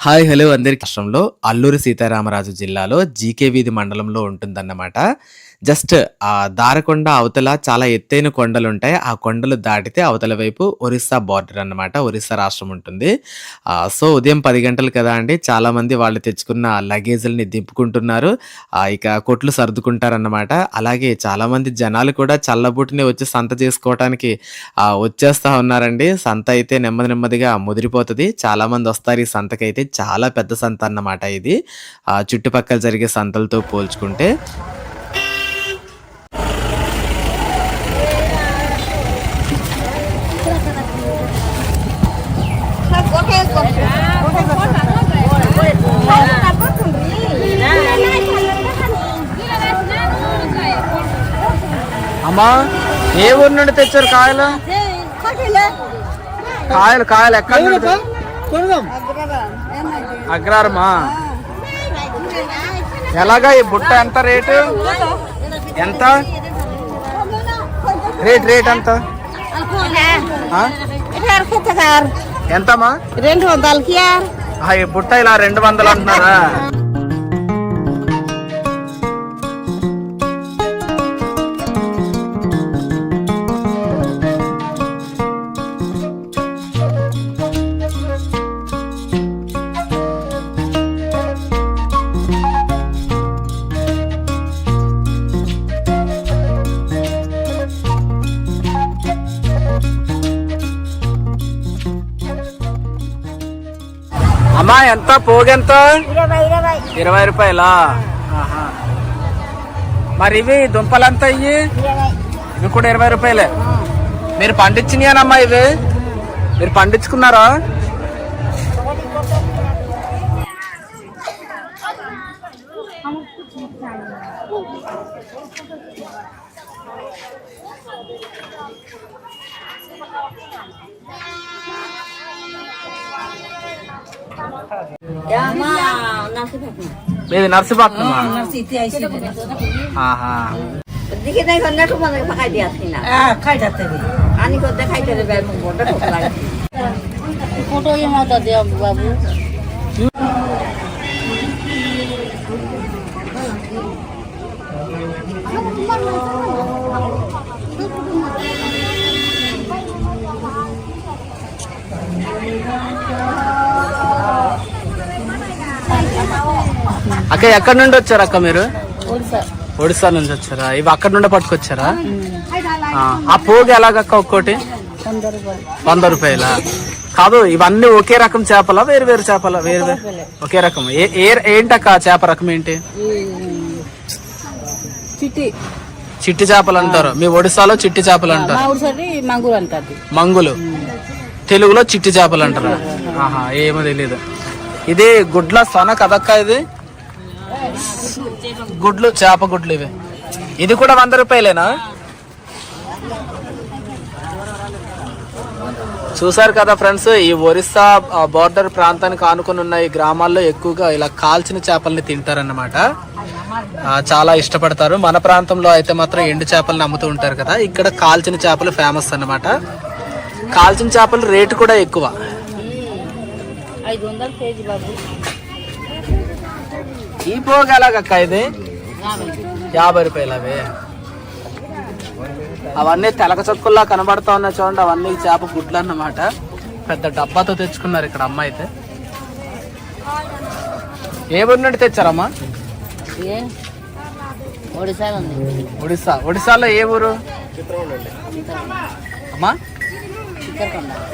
Hi! Hello! అందరికి రాష్ట్రంలో అల్లూరి సీతారామరాజు జిల్లాలో జీకే వీధి మండలంలో ఉంటుందన్నమాట. జస్ట్ దారకొండ అవతల చాలా ఎత్తైన కొండలుంటాయి. ఆ కొండలు దాటితే అవతల వైపు ఒరిస్సా బార్డర్ అన్నమాట. ఒరిస్సా రాష్ట్రం ఉంటుంది. సో, ఉదయం 10 గంటలు కదా అండి! చాలామంది వాళ్ళు తెచ్చుకున్న లగేజుల్ని దింపుకుంటున్నారు. ఇక కొట్లు సర్దుకుంటారన్నమాట. అలాగే చాలామంది జనాలు కూడా చల్లబుట్టిని వచ్చి సంత చేసుకోవటానికి వచ్చేస్తా ఉన్నారండి. సంత అయితే నెమ్మదిగా ముదిరిపోతది. చాలామందొస్తారు ఈ సంతకైతే. చాలా పెద్ద సంత అన్నమాట ఇది. చుట్టుపక్కల జరిగే సంతలతో పోల్చుకుంటే. అమ్మా, ఏ ఊరు నుండి తెచ్చారు కాయలు? కాయలు ఎక్కడ నుండి? అగ్రారమా? ఎలాగా ఈ బుట్ట ఎంత రేటు? ఎంత రేట్ ఎంత? ఎంతమ్మా? 200. ఈ బుట్ట ఇలా 200 అంటున్నారా? అమ్మా, ఎంత పోగెంత? 20 రూపాయలా? మరి ఇవి దుంపలంతా ఇవి కూడా 20 రూపాయలే. మీరు పండించినాయనమ్మా ఇవి? మీరు పండించుకున్నారా? మీది నర్సీపట్నమా? ఫోటో ఏమవుతుంది బాబు? అక్క, ఎక్కడి నుండి వచ్చారు అక్క మీరు? ఒడిస్సా నుంచి వచ్చారా? ఇవి అక్కడి నుండి పట్టుకొచ్చారా? ఆ పోగు ఎలాగక్క ఒక్కోటి? 100 రూపాయలా? కాదు, ఇవన్నీ ఒకే రకం చేపలా వేరు చేపలా? వేరు ఒకే రకం. ఏంటక్క చేప రకం ఏంటి? చిట్టి చేపలు అంటారు. మీ ఒడిస్సాలో చిట్టి చేపలు అంటారు. మంగులు. తెలుగులో చిట్టి చేపలు అంటారు. ఏమో తెలీదు. ఇది గుడ్ల సొన కదక్క? ఇది గుడ్లు, చేప గుడ్లు ఇవి. ఇది కూడా 100 రూపాయలేనా? చూసారు కదా ఫ్రెండ్స్, ఈ ఒరిస్సా బార్డర్ ప్రాంతానికి ఆనుకుని ఉన్న ఈ గ్రామాల్లో ఎక్కువగా ఇలా కాల్చిన చేపల్ని తింటారన్నమాట. చాలా ఇష్టపడతారు. మన ప్రాంతంలో అయితే మాత్రం ఎండు చేపలను అమ్ముతూ ఉంటారు కదా. ఇక్కడ కాల్చిన చేపలు ఫేమస్ అన్నమాట. కాల్చిన చేపలు రేటు కూడా ఎక్కువ. 500 కేజీ బాబు. ఈ పోగు ఎలాగక్క? ఇది 50 రూపాయలు. అవన్నీ తెలక చొక్కుల్లా కనబడతా ఉన్నాయి చూడండి. అవన్నీ చేప గుడ్లు అన్నమాట. పెద్ద డబ్బాతో తెచ్చుకున్నారు ఇక్కడ అమ్మ అయితే. ఏ ఊరు నుండి తెచ్చారమ్మా? ఒడిస్సాలో ఏ ఊరు అమ్మా?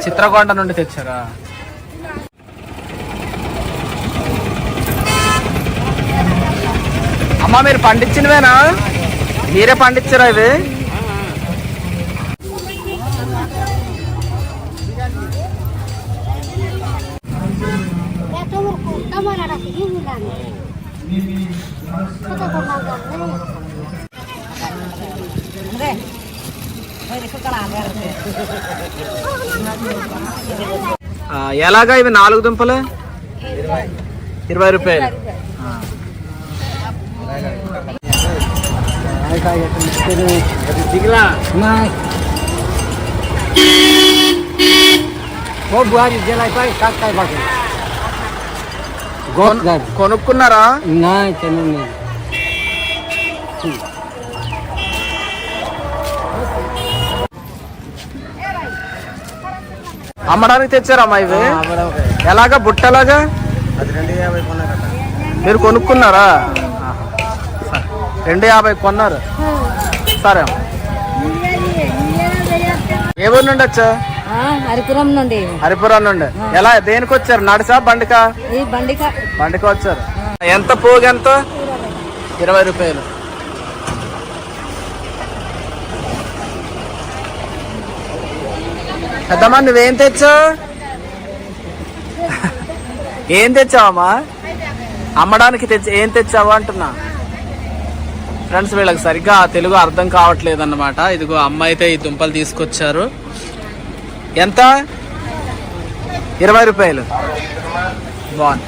చిత్రకొండ నుండి తెచ్చారా? అమ్మా, మీరు పండించినవేనా? మీరే పండించారా ఇవి? ఎలాగా ఇవి 4 దుంపలు? 20 రూపాయలు. కొనుక్కున్నారా? అమ్మడానికి తెచ్చారమ్మా ఇవి? ఎలాగా బుట్టలాగా? మీరు కొనుక్కున్నారా? 250 కొన్నారు. సరే, ఏ ఊరు నుండి వచ్చా? హరిపురం నుండి. హరిపురం నుండి. ఎలా, దేనికి వచ్చారు? నడిసా బండికా? బండికా వచ్చారు. ఎంత పోగు? ఎంత? 20 రూపాయలు. పెద్దమ్మా నువ్వేం తెచ్చావు? ఏం తెచ్చావమ్మా? అమ్మడానికి ఏం తెచ్చావు అంటున్నా. ఫ్రెండ్స్, వీళ్ళకి సరిగ్గా తెలుగు అర్థం కావట్లేదు అన్నమాట. ఇదిగో అమ్మ అయితే ఈ దుంపలు తీసుకొచ్చారు. ఎంత? 20 రూపాయలు. బాగుంది.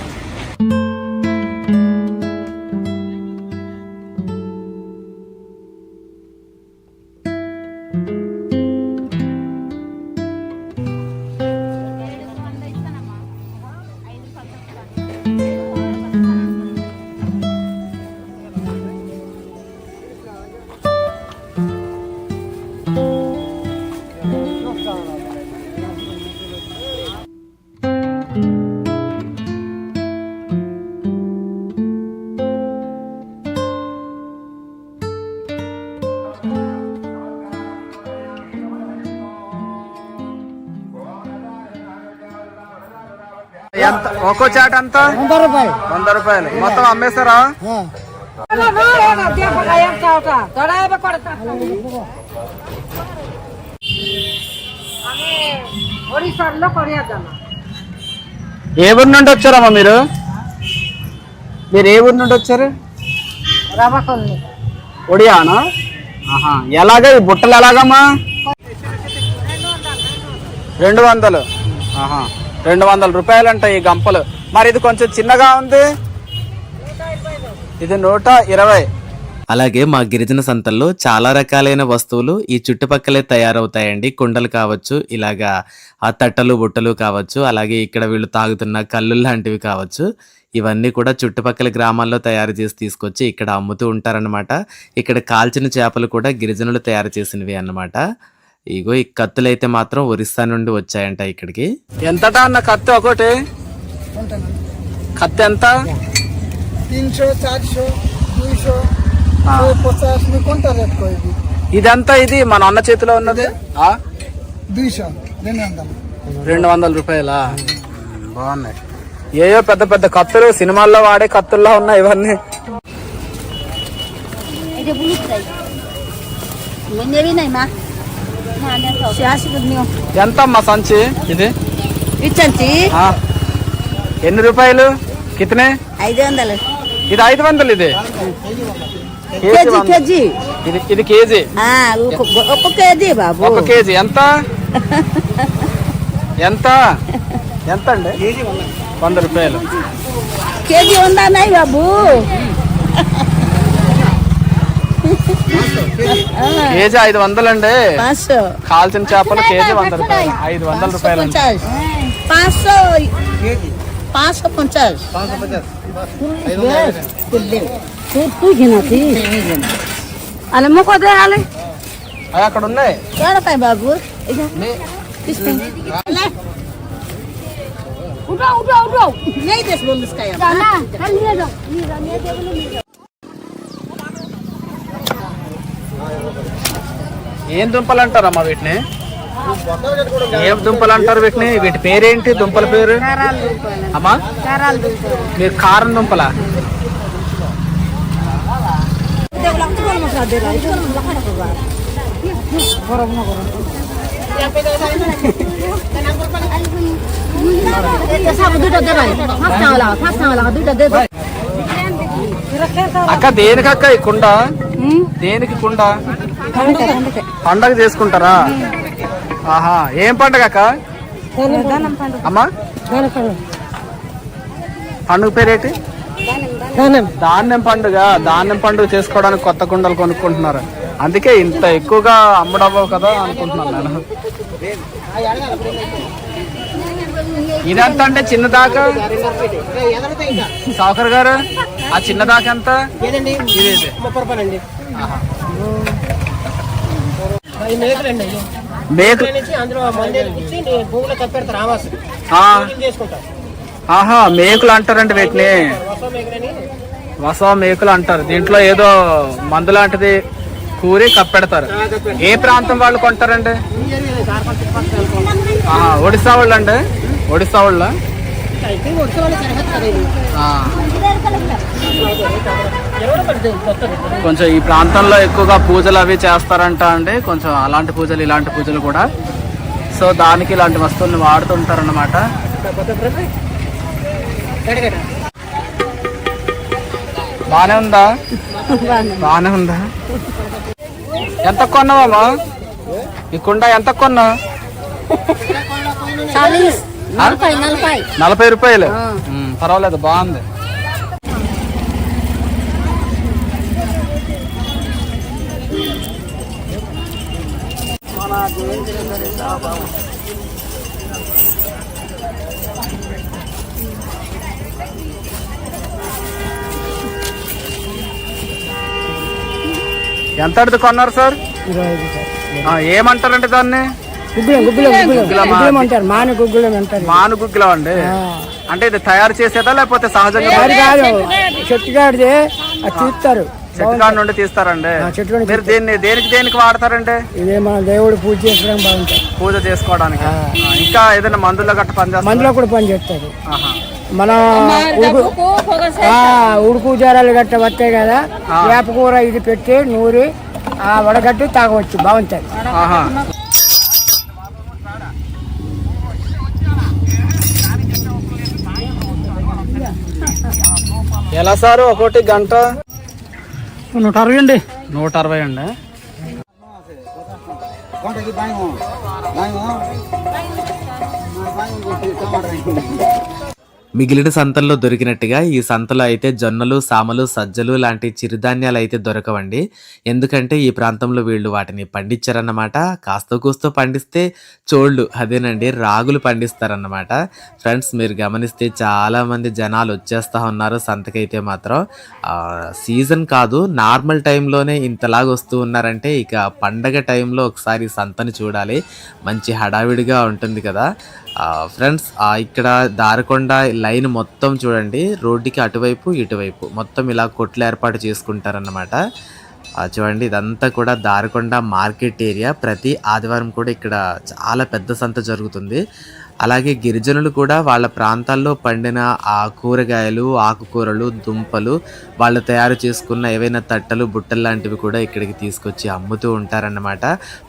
ఎంత ఒక్కో చాట? అంత 100 రూపాయలు. 100 రూపాయలు. మొత్తం అమ్మేస్తారా? ఏ ఊరు నుండి వచ్చారమ్మా మీరు? ఏ ఊరు నుండి వచ్చారు? ఒడియానా? ఎలాగా ఈ బుట్టలు ఎలాగమ్మా? 200. 200 రూపాయలు అంట ఈ గంపలు. మరి ఇది కొంచెం చిన్నగా ఉంది. ఇది 120. అలాగే మా గిరిజన సంతల్లో చాలా రకాలైన వస్తువులు ఈ చుట్టుపక్కలే తయారవుతాయండి. కుండలు కావచ్చు, ఇలాగా ఆ తట్టలు బుట్టలు కావచ్చు, అలాగే ఇక్కడ వీళ్ళు తాగుతున్న కళ్ళు లాంటివి కావచ్చు. ఇవన్నీ కూడా చుట్టుపక్కల గ్రామాల్లో తయారు చేసి తీసుకొచ్చి ఇక్కడ అమ్ముతూ ఉంటారన్నమాట. ఇక్కడ కాల్చిన చేపలు కూడా గిరిజనులు తయారు చేసినవి అన్నమాట. ఇగో ఈ కత్తులు అయితే మాత్రం ఒరిస్సా నుండి వచ్చాయంట ఇక్కడికి. ఎంతటా అన్న కత్తి ఒకటి? కత్తి ఎంత? 300, 400, 250 కొంటారు ఎక్కువ. ఇదంతా ఇది మన అన్న చేతిలో ఉన్నది 200 రూపాయలా? బాగున్నాయి. ఏయో పెద్ద పెద్ద కత్తులు, సినిమాల్లో వాడే కత్తుల్లో ఉన్నాయి ఇవన్నీ. ఎంత అమ్మా సంచి ఇది? ఇచ్చంచి ఎన్ని రూపాయలు? కితనే? 500. ఇది 500. ఇది కేజీ. ఇది కేజీ. ఒక కేజీ బాబు. ఒక కేజీ ఎంత? ఎంత ఎంత అండి? 100 రూపాయలు. కేజీ ఉందా బాబు? కేజీ 500 అండి. కాల్చిన చేపలు కేజీ 100 రూపాయలు. 500 రూపాయలు. 550. అక్కడ ఉన్నాయి బాబు. ఏం దుంపలు అంటారమ్మా వీటిని? ఏం దుంపలు అంటారు వీటిని? వీటి పేరేంటి? దుంపల పేరు అమ్మా? మీరు కారం దుంపలా? అక్క దేనికక్క ఈ కుండ? దేనికి కుండ? పండగ చేసుకుంటారా? ఆహా, ఏం పండగ అక్క? అమ్మా పండుగ పేరేంటి? ధాన్యం పండుగ. ధాన్యం పండుగ చేసుకోవడానికి కొత్త కుండలు కొనుక్కుంటున్నారు. అందుకే ఇంత ఎక్కువగా అమ్ముడవ్వవు కదా అనుకుంటున్నాను నేను. ఇదంతా అంటే చిన్నదాకా సావుకర్ గారు, ఆ చిన్నదాకా ఎంత? ఇది 30 రూపాయలండి. మేకలు నుంచి అందులో మంది ఇచ్చి భూమిలో కప్పెడతారు ఆవాసు చేసుకుంటారు. ఆహా, మేకులు అంటారండి వీటిని, వసో మేకలని. వసవ మేకులు అంటారు. దీంట్లో ఏదో మందు లాంటిది కూరి కప్పెడతారు. ఏ ప్రాంతం వాళ్ళు కొంటారండి? ఒడిశా వాళ్ళు అండి? ఒడిశా వాళ్ళ కొంచెం ఈ ప్రాంతంలో ఎక్కువగా పూజలు అవి చేస్తారంట అండి. కొంచెం అలాంటి పూజలు ఇలాంటి పూజలు కూడా. సో దానికి ఇలాంటి వస్తువుల్ని వాడుతుంటారన్నమాట. బానే ఉందా? బానే ఉందా? ఎంత కొన్నావమ్మా ఈ కుండ? ఎంత కొన్నా? 40 రూపాయలు. పర్వాలేదు, బాగుంది. ఎంత అడిగి కొన్నారు సార్? ఏమంటారండి దాన్ని? మాను గుగ్గిలం అండి. అంటే ఇది తయారు చేసేదా లేకపోతే సహజంగా చెట్టుగాడిది తీస్తారు, చెట్టుకాడ నుండి తీస్తారండి? మీరు దీన్ని దేనికి వాడతారండి? ఇదే మన దేవుడు పూజ చేసుకోవడానికి బాగుంటుంది. పూజ చేసుకోవడానికి. ఇంకా ఏదైనా మందులో గట్ట పనిచేస్తారు? మందులో కూడా పని చేస్తారు. మన ఉడుకు జారాలు గట్ట వస్తాయి కదా, వేపకూర ఇది పెట్టి నూరి వడగట్టి తాగవచ్చు, బాగుంటుంది. ఎలా సార్ ఒకటి గంట? 160 అండి. 160 అండి. మిగిలిన సంతల్లో దొరికినట్టుగా ఈ సంతలో అయితే జొన్నలు, సామలు, సజ్జలు లాంటి చిరుధాన్యాలు అయితే దొరకవండి. ఎందుకంటే ఈ ప్రాంతంలో వీళ్ళు వాటిని పండించారన్నమాట. కాస్త కూస్తో పండిస్తే చోళ్ళు, అదేనండి రాగులు పండిస్తారన్నమాట. ఫ్రెండ్స్, మీరు గమనిస్తే చాలామంది జనాలు వచ్చేస్తూ ఉన్నారు సంతకైతే మాత్రం. సీజన్ కాదు, నార్మల్ టైంలోనే ఇంతలాగా వస్తూ ఉన్నారంటే ఇక పండగ టైంలో ఒకసారి సంతని చూడాలి. మంచి హడావిడిగా ఉంటుంది కదా ఫ్రెండ్స్. ఇక్కడ దారకొండ లైన్ మొత్తం చూడండి, రోడ్డుకి అటువైపు ఇటువైపు మొత్తం ఇలా కొట్లు ఏర్పాటు చేసుకుంటారన్నమాట. చూడండి, ఇదంతా కూడా దారకొండ మార్కెట్ ఏరియా. ప్రతి ఆదివారం కూడా ఇక్కడ చాలా పెద్ద సంత జరుగుతుంది. అలాగే గిరిజనులు కూడా వాళ్ళ ప్రాంతాల్లో పండిన ఆ కూరగాయలు, ఆకుకూరలు, దుంపలు, వాళ్ళు తయారు చేసుకున్న ఏవైనా తట్టలు, బుట్టలు లాంటివి కూడా ఇక్కడికి తీసుకొచ్చి అమ్ముతూ ఉంటారన్నమాట.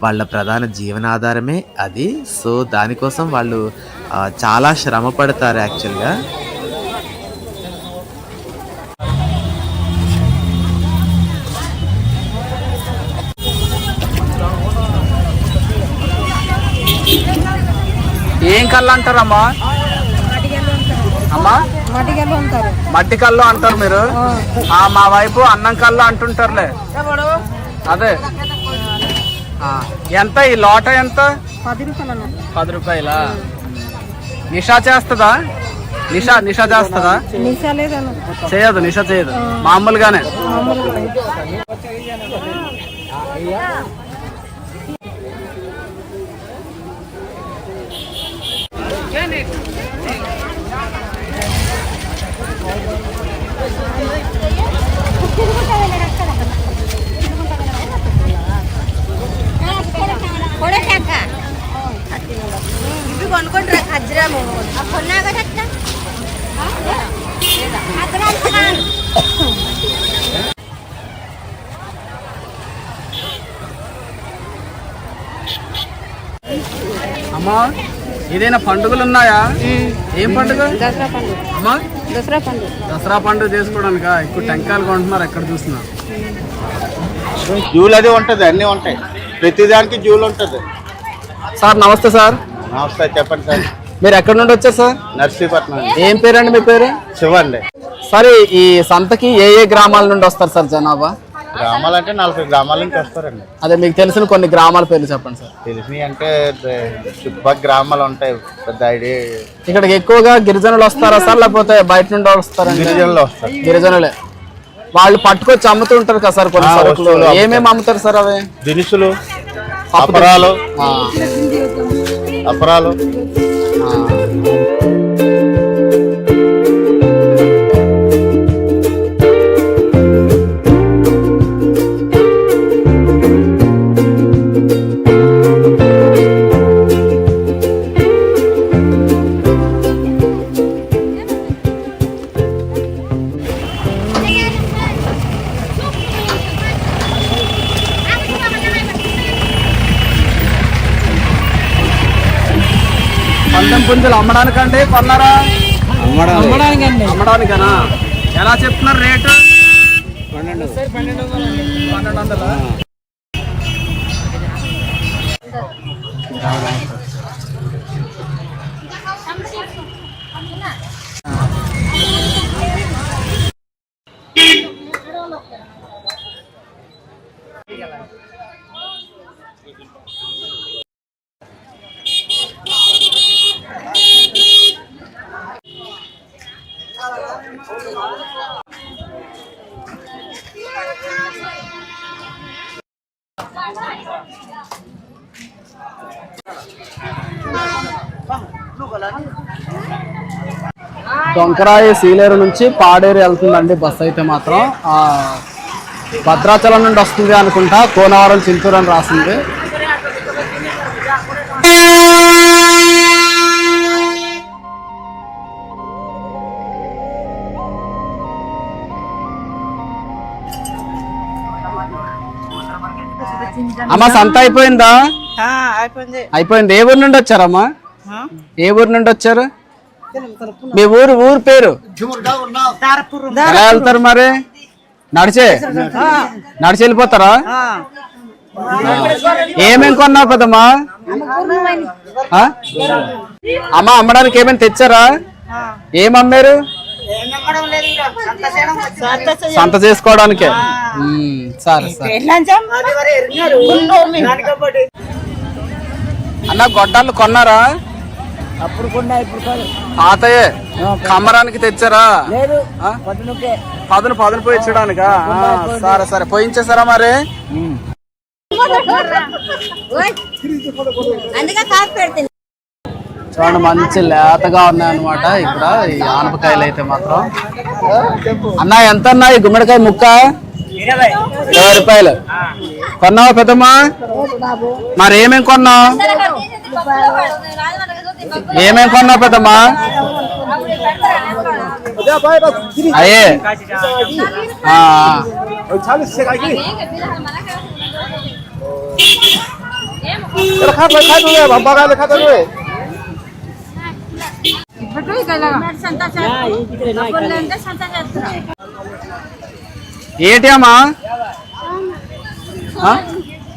వాళ్ళ ప్రధాన జీవనాధారమే అది. సో దానికోసం వాళ్ళు చాలా శ్రమ పడతారు యాక్చువల్గా. ఏం కళ్ళు అంటారమ్మా? అమ్మా మట్టి కళ్ళు అంటారు మీరు. మా వైపు అన్నం కళ్ళు అంటుంటారులే. అదే ఎంత ఈ లోట? ఎంత? 10 రూపాయలా? నిషా చేస్తుందా? నిషా చేస్తుందా? చేయదు, నిషా చేయదు, మామూలుగానే. ఇవి కొనుక్కుంటారా ఖజ్రాము కొన్నాక అమ్మా, ఏదైనా పండుగలు ఉన్నాయా? ఏం పండుగ అమ్మా? దసరా పండుగ చేసుకోవడానికా? ఎక్కువ టెంకాయలు కొంటున్నారు ఎక్కడ చూసినా. జూలు అది ఉంటుంది, అన్నీ ఉంటాయి, ప్రతిదానికి జూలు ఉంటుంది. సార్ నమస్తే. సార్ నమస్తే, చెప్పండి సార్. మీరు ఎక్కడి నుండి వచ్చారు సార్? నర్సీపట్నం. ఏం పేరండి మీ పేరు? శివ అండి. సార్ ఈ సంతకి ఏ గ్రామాల నుండి వస్తారు సార్ జనాభా? గ్రామాలు అంటే 40 గ్రామాల నుంచి వస్తారండి. అదే మీకు తెలిసిన కొన్ని గ్రామాల పేర్లు చెప్పండి సార్. తెలిసినవి అంటే చుట్టుపక్కల గ్రామాలు ఉంటాయి, పెద్ద ఐడియా. ఇక్కడికి ఎక్కువగా గిరిజనులు వస్తారా సార్, లేకపోతే బయట నుండి వస్తారండి? గిరిజనులు వస్తారు. గిరిజనులే. వాళ్ళు పట్టుకొచ్చి అమ్ముతుంటారు కదా సార్ కొన్ని సరుకులు. ఏమేమి అమ్ముతారు సార్ అవి? దినుసులు, అపరాలు. పందెం పుంజులు అమ్మడానికండి కొన్నారా? అమ్మడానికేనా? ఎలా చెప్తున్నారు రేటు? 1200. డొంకరాయి సీలేరు నుంచి పాడేరు వెళ్తుందండి బస్సు అయితే మాత్రం. భద్రాచలం నుండి వస్తుంది అనుకుంటా, కోనవరం చింతూరు అని రాసింది. అమ్మా సంత అయిపోయిందా? అయిపోయింది. ఏ ఊరు నుండి వచ్చారమ్మా? ఏ ఊరు నుండి వచ్చారు? మీ ఊరు పేరు? ఎలా వెళ్తారు మరి? నడిచి వెళ్ళిపోతారా? ఏమేం కొన్నావు పెద్దమ్మా? అమ్మ అమ్మడానికి ఏమేమి తెచ్చారా? ఏమమ్మారు? సంత చేసుకోవడానికే. సరే సరే అన్న, గొడ్డాలు కొన్నారా? అప్పుడు కొన్నా, ఇప్పుడు కాదు. పాతయే కమ్మరానికి తెచ్చారా? లేదు, పదును పోయించడానికా? సరే సరే పోయించేసారా మరి? చూడండి మంచి లేతగా ఉన్నాయన్నమాట ఇక్కడ ఈ ఆనపకాయలు అయితే మాత్రం. అన్న ఎంత అన్నా ఈ గుమ్మడికాయ ముక్క? 20 రూపాయలు. కొన్నావా పెద్దమ్మా? మరి ఏమేం కొన్నావు? ఏమేం కొన్నావు పెద్దమ్మా? అయ్యే ఏంటి అమ్మా?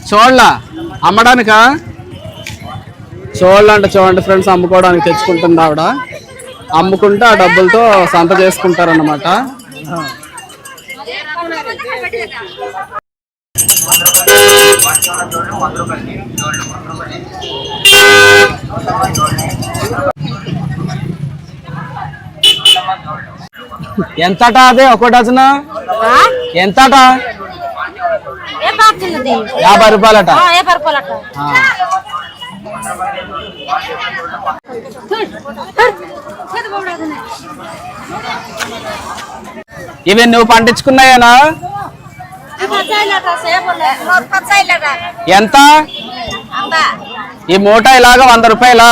చూడలా అమ్మడానికా? చూడాలంటే చూడండి ఫ్రెండ్స్, అమ్ముకోవడానికి తెచ్చుకుంటుంది ఆవిడ. అమ్ముకుంటే ఆ డబ్బులతో సంత చేసుకుంటారన్నమాట. ఎంతట అదే ఒక డజన్? ఎంతట? 50 రూపాయలట. ఇవి నువ్వు పండించుకున్నాయేనా? ఎంత ఈ మూట? ఇలాగా 100 రూపాయలా?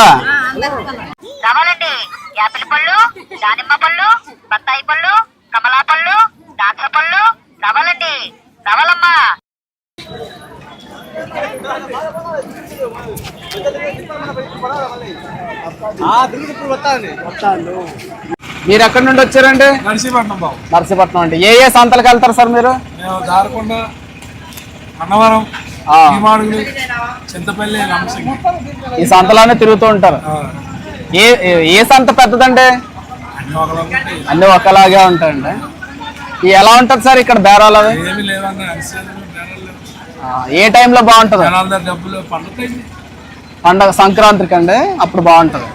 కావాలండి యాపిల్ పళ్ళు, దానిమ్మ పళ్ళు, బత్తాయి పళ్ళు, కమలా పళ్ళు, దాక్ష పళ్ళు కావాలండి. కావాలమ్మా. మీరు ఎక్కడి నుండి వచ్చారండి? నర్సీపట్నం అండి. ఏ సంతలకు వెళ్తారు సార్ మీరు? దారకొండ, అన్నవరం, చింతపల్లి, ఈ సంతలోనే తిరుగుతూ ఉంటారు. ఏ సంత పెద్దదండి? అన్ని ఒకలాగే ఉంటాయండి. ఈ ఎలా ఉంటది సార్ ఇక్కడ బేరాలు అవి? ఏమి లేవన్నా అరిసెలు బేరాలు లేవు. ఏ టైంలో బాగుంటది? జనాల దగ్గర డబ్బులు పండుతాయి. పండగ సంక్రాంతికి అండి, అప్పుడు బాగుంటది.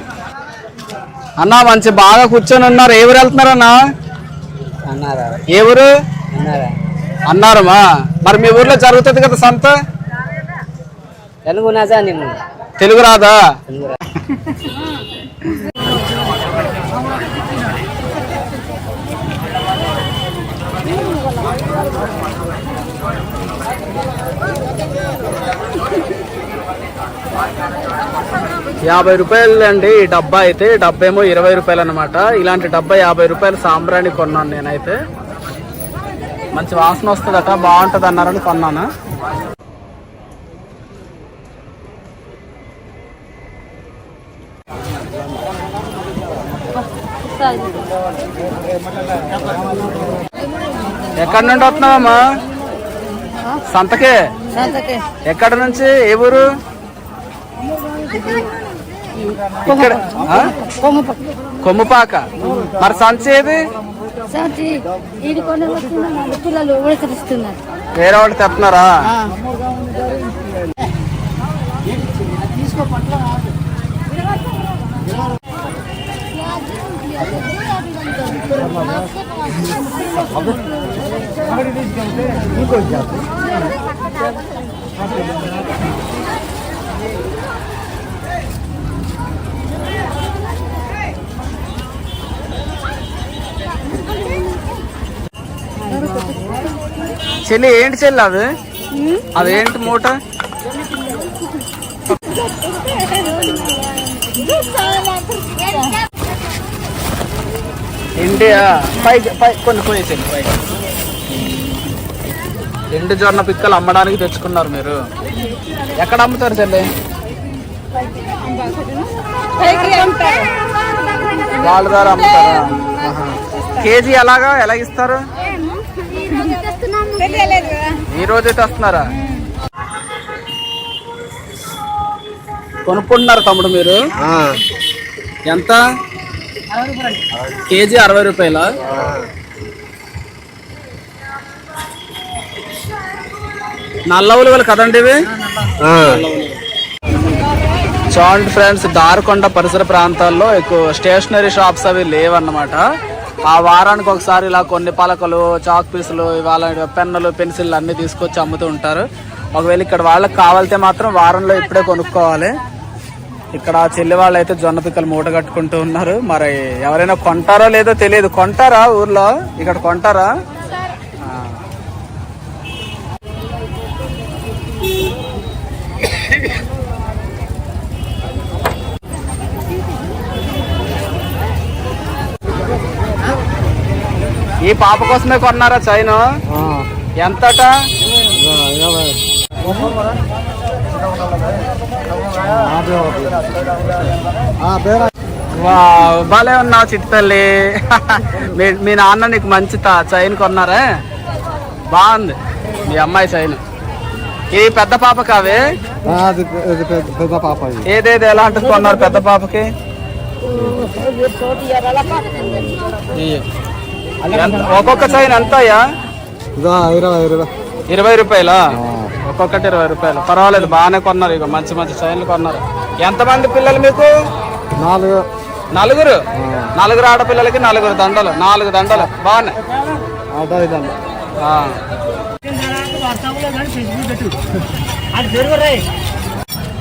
అన్న మంచి బాగా కూర్చొని ఉన్నారు. ఏ ఊరు వెళ్తున్నారన్నా? ఏ ఊరు? అన్నారమ్మా. మరి మీ ఊర్లో జరుగుతుంది కదా సంత? తెలుగు రాదా? ₹50 అండి ఈ డబ్బా అయితే. డబ్బా ఏమో ₹20 అనమాట. ఇలాంటి డబ్బా ₹50 సాంబ్రాణి కొన్నాను నేనైతే. మంచి వాసన వస్తుందట, బాగుంటది అన్నారని కొన్నాను. ఎక్కడి నుండి వస్తున్నావమ్మా? సంతకే. ఎక్కడ నుంచి? ఏ ఊరు? ఇక్కడ కొమ్ముపాక. మరి సంచి ఏది? వేరే వాళ్ళు తెస్తున్నారా? చెల్లి ఏంటి చెల్లి అది? అదేంటి మూట? ఇండియా కొన్ని చెల్లి పై ఎండు జొన్న పిక్కలు అమ్మడానికి తెచ్చుకున్నారు మీరు. ఎక్కడ అమ్ముతారు చెల్లి? వాళ్ళ ద్వారా అమ్ముతారా? కేజీ ఎలా ఇస్తారు? ఈ రోజే తెస్తున్నారా? కొనుక్కుంటున్నారు తమ్ముడు మీరు? ఎంత కేజీ? ₹60. నల్ల ఉలువలు కదండి ఇవి? చూడండి ఫ్రెండ్స్, దారుకొండ పరిసర ప్రాంతాల్లో ఎక్కువ స్టేషనరీ షాప్స్ అవి లేవన్నమాట. ఆ వారానికి ఒకసారి ఇలా కొన్ని పలకలు, చాక్ పీసులు, ఇవాళ పెన్నులు, పెన్సిల్ అన్ని తీసుకొచ్చి అమ్ముతూ ఉంటారు. ఒకవేళ ఇక్కడ వాళ్ళకి కావాలితే మాత్రం వారంలో ఇప్పుడే కొనుక్కోవాలి. ఇక్కడ చెల్లి వాళ్ళు అయితే జొన్న పిక్కలు మూట కట్టుకుంటూ ఉన్నారు. మరి ఎవరైనా కొంటారో లేదో తెలియదు. కొంటారా ఊర్లో? ఇక్కడ కొంటారా? ఈ పాప కోసమే కొన్నారా చైన్? ఎంతట? బాలే ఉన్నావు చిట్టి తల్లి. మీ నాన్న నీకు మంచి చైన్ కొన్నారా? బాగుంది మీ అమ్మాయి చైన్. ఇది పెద్ద పాప కావే? ఏదేది ఎలాంటిది కొన్నారు పెద్ద పాపకి? ఒక్కొక్క చైన్ ఎంత అయ్యా? ₹20. ఒక్కొక్కటి ₹20. పర్వాలేదు, బాగానే కొన్నారు. ఇక మంచి మంచి చైన్లు కొన్నారు. ఎంతమంది పిల్లలు మీకు? 4. 4 ఆడపిల్లలకి 4 దండలు. 4 దండలు బాగున్నాయి.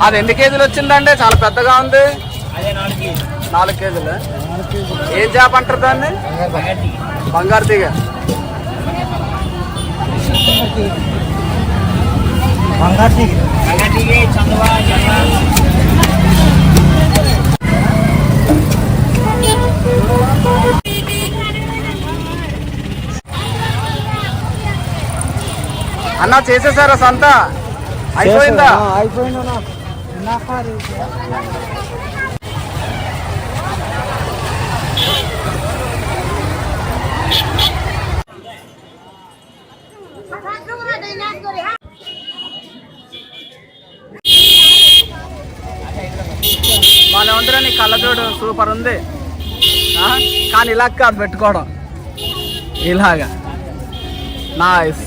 అది ఎన్ని కేజీలు వచ్చిందండి? చాలా పెద్దగా ఉంది. 4 కేజీలు. ఏం చేప అంటారు దాన్ని? బంగారు తీగ. అన్నా చేసేసారా సంత? అయిపోయిందా? అయిపోయిందన్నా. వాళ్ళ ఉందిరా నీ కళ్ళజోడు సూపర్ ఉంది. కానీ ఇలా కాదు పెట్టుకోవడం, ఇలాగా నైస్.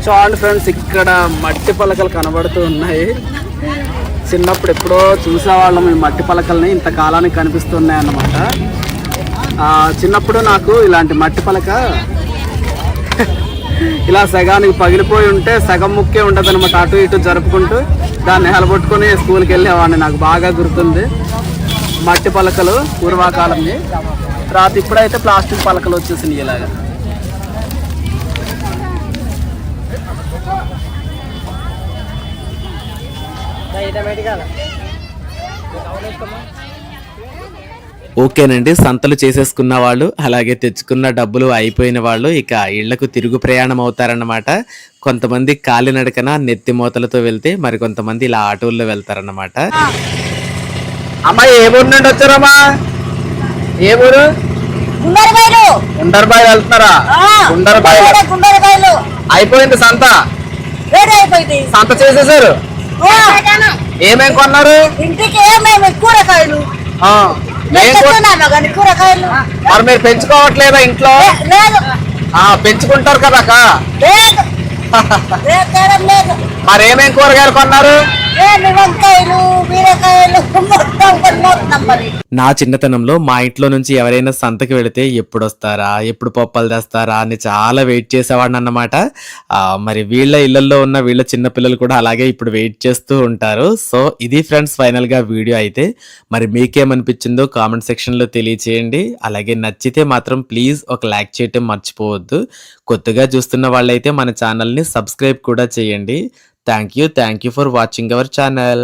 చూడండి ఫ్రెండ్స్, ఇక్కడ మట్టి పలకలు కనబడుతూ ఉన్నాయి. చిన్నప్పుడు ఎప్పుడో చూసేవాళ్ళం ఈ మట్టి పలకల్ని, ఇంతకాలానికి కనిపిస్తున్నాయి అన్నమాట. చిన్నప్పుడు నాకు ఇలాంటి మట్టి పలక ఇలా సగానికి పగిలిపోయి ఉంటే సగం ముక్కే ఉంటుంది అనమాట. అటు ఇటు జరుపుకుంటూ దాన్ని హెలబొట్టుకొని స్కూల్కి వెళ్ళేవాడిని. నాకు బాగా గుర్తుంది మట్టి పలకలు పూర్వకాలంని. తర్వాత ఇప్పుడైతే ప్లాస్టిక్ పలకలు వచ్చేసినాయి ఇలాగా. ఓకేనండి, సంతలు చేసేసుకున్న వాళ్ళు అలాగే తెచ్చుకున్న డబ్బులు అయిపోయిన వాళ్ళు ఇక ఇళ్లకు తిరుగు ప్రయాణం అవుతారన్నమాట. కొంతమంది కాలినడకన నెత్తి మూతలతో వెళ్తే మరికొంతమంది ఇలా ఆటోల్లో వెళ్తారన్నమాట. అమ్మాయి ఏ ఊరు నుండి వచ్చారమ్మా? ఏ ఊరు? గుండర్బాయి వెళ్తున్నారా? గుండర్బాయి అయిపోయింది సంత. సంత చేసేసారు. ఏమేం కొన్నారు? ఇంటికి ఏమేమి కూరగాయలు కూరగాయలు మరి మీరు పెంచుకోవట్లేదా ఇంట్లో? లేదు పెంచుకుంటారు కదా అక్క. లేదు లేదు మరి ఏమేం కూరగాయలు కొన్నారు? వంకాయలు బీరకాయలు మొత్తం మరి. నా చిన్నతనంలో మా ఇంట్లో నుంచి ఎవరైనా సంతకి వెళితే ఎప్పుడు వస్తారా, ఎప్పుడు పప్పలు తెస్తారా అని చాలా వెయిట్ చేసేవాడిని అన్నమాట. మరి వీళ్ళ ఇళ్లలో ఉన్న వీళ్ళ చిన్నపిల్లలు కూడా అలాగే ఇప్పుడు వెయిట్ చేస్తూ ఉంటారు. సో ఇది ఫ్రెండ్స్ ఫైనల్ గా వీడియో అయితే. మరి మీకేమనిపించిందో కామెంట్ సెక్షన్ లో తెలియచేయండి. అలాగే నచ్చితే మాత్రం ప్లీజ్ ఒక లైక్ చేయటం మర్చిపోవద్దు. కొత్తగా చూస్తున్న వాళ్ళైతే మన ఛానల్ని సబ్స్క్రైబ్ కూడా చేయండి. Thank you for watching our channel.